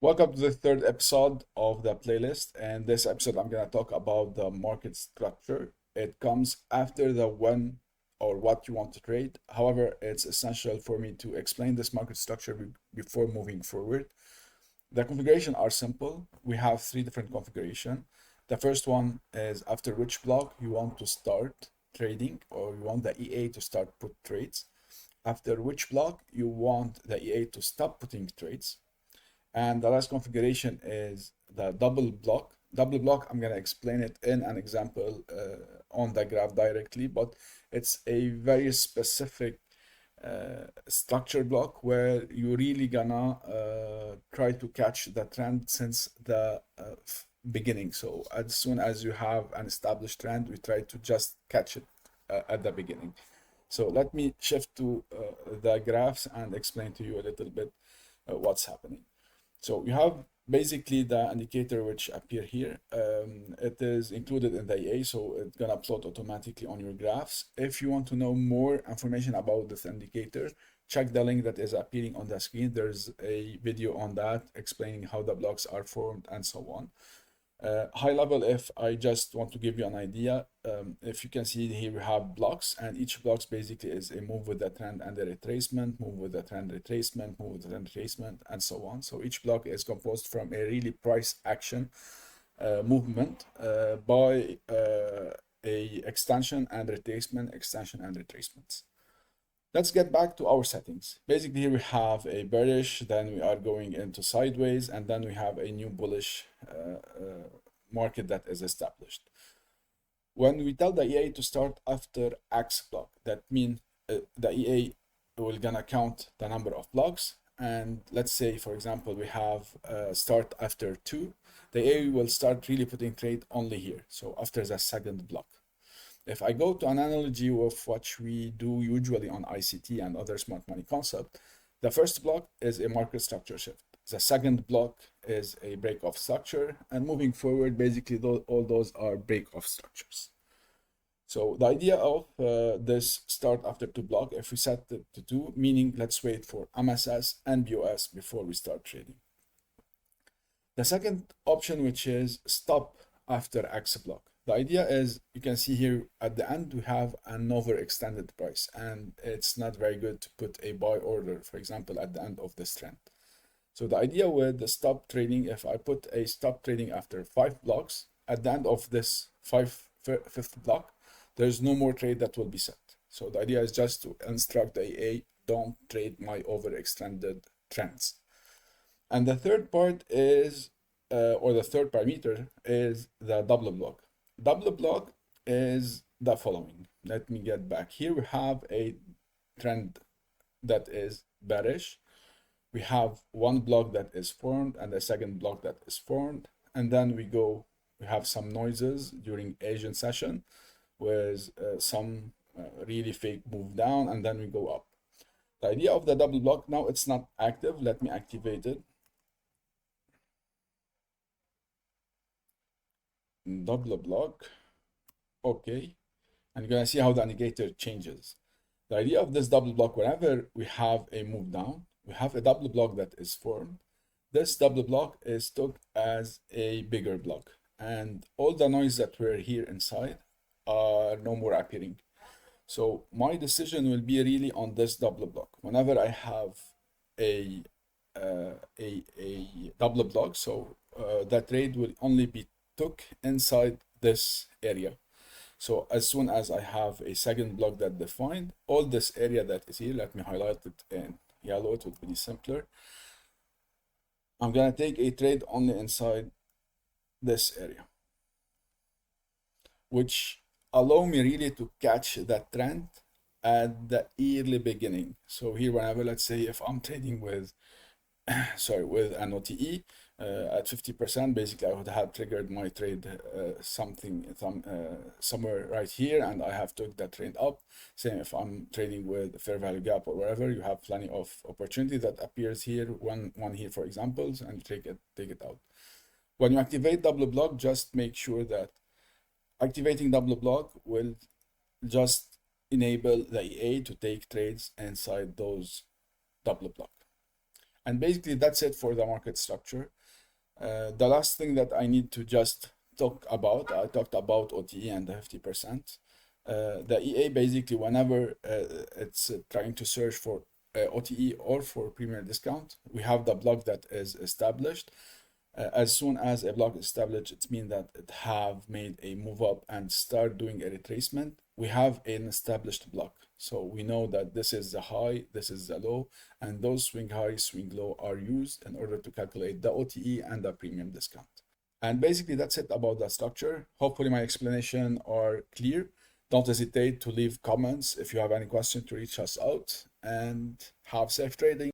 Welcome to the third episode of the playlist. And this episode, I'm going to talk about the market structure. It comes after the when or what you want to trade. However, it's essential for me to explain this market structure before moving forward. The configuration are simple. We have three different configuration. The first one is after which block you want to start trading or you want the EA to start put trades. After which block you want the EA to stop putting trades. And the last configuration is the double block. Double block, I'm going to explain it in an example on the graph directly, but it's a very specific structure block where you're really gonna try to catch the trend since the beginning. So as soon as you have an established trend, we try to just catch it at the beginning. So let me shift to the graphs and explain to you a little bit what's happening. So you have basically the indicator which appear here. It is included in the EA, so it's gonna plot automatically on your graphs. If you want to know more information about this indicator, check the link that is appearing on the screen. There's a video on that explaining how the blocks are formed and so on. High level, if I just want to give you an idea, if you can see here, we have blocks, and each blocks basically is a move with the trend and the retracement, move with the trend retracement, move with the trend retracement, and so on. So each block is composed from a really price action movement by a extension and retracement, extension and retracements. Let's get back to our settings. Basically, here we have a bearish, then we are going into sideways, and then we have a new bullish market that is established. When we tell the EA to start after X block, that means the EA will gonna count the number of blocks. And let's say, for example, we have start after 2. The EA will start really putting trade only here, so after the second block. If I go to an analogy of what we do usually on ICT and other smart money concept, the first block is a market structure shift. The second block is a break-off structure, and moving forward, basically all those are break-off structures. So the idea of this start after 2 block, if we set it to 2, meaning let's wait for MSS and BOS before we start trading. The second option, which is stop after X block. The idea is, you can see here at the end, we have an overextended price, and it's not very good to put a buy order, for example, at the end of this trend. So the idea with the stop trading, if I put a stop trading after 5 blocks, at the end of this fifth block, there's no more trade that will be set. So the idea is just to instruct the EA, don't trade my overextended trends. And the third part is, or the third parameter is the double block. Double block is the following. Let me get back. Here we have a trend that is bearish. We have one block that is formed and a second block that is formed. And then we have some noises during Asian session with some really fake move down, and then we go up. The idea of the double block, now it's not active. Let me activate it. Double block. Okay. And you're going to see how the indicator changes. The idea of this double block, whenever we have a move down, we have a double block that is formed. This double block is took as a bigger block, and all the noise that were here inside are no more appearing. So my decision will be really on this double block. Whenever I have a double block, so that trade will only be took inside this area. So as soon as I have a second block that defined, all this area that is here, let me highlight it in yellow, it would be simpler. I'm gonna take a trade only inside this area, which allow me really to catch that trend at the early beginning. So here, whenever, let's say if I'm trading with with an OTE at 50%, basically I would have triggered my trade somewhere right here, and I have took that trade up. Same if I'm trading with fair value gap or wherever, you have plenty of opportunity that appears here, one here for examples, and take it out. When you activate double block, just make sure that activating double block will just enable the EA to take trades inside those double block. And basically that's it for the market structure. The last thing that I need to just talk about, I talked about OTE and the 50%. The EA basically, whenever it's trying to search for OTE or for premier discount, we have the block that is established. As soon as a block is established, it means that it have made a move up and start doing a retracement. We have an established block. So we know that this is the high, this is the low, and those swing high, swing low are used in order to calculate the OTE and the premium discount. And basically that's it about the structure. Hopefully my explanation are clear. Don't hesitate to leave comments if you have any questions, to reach us out, and have safe trading.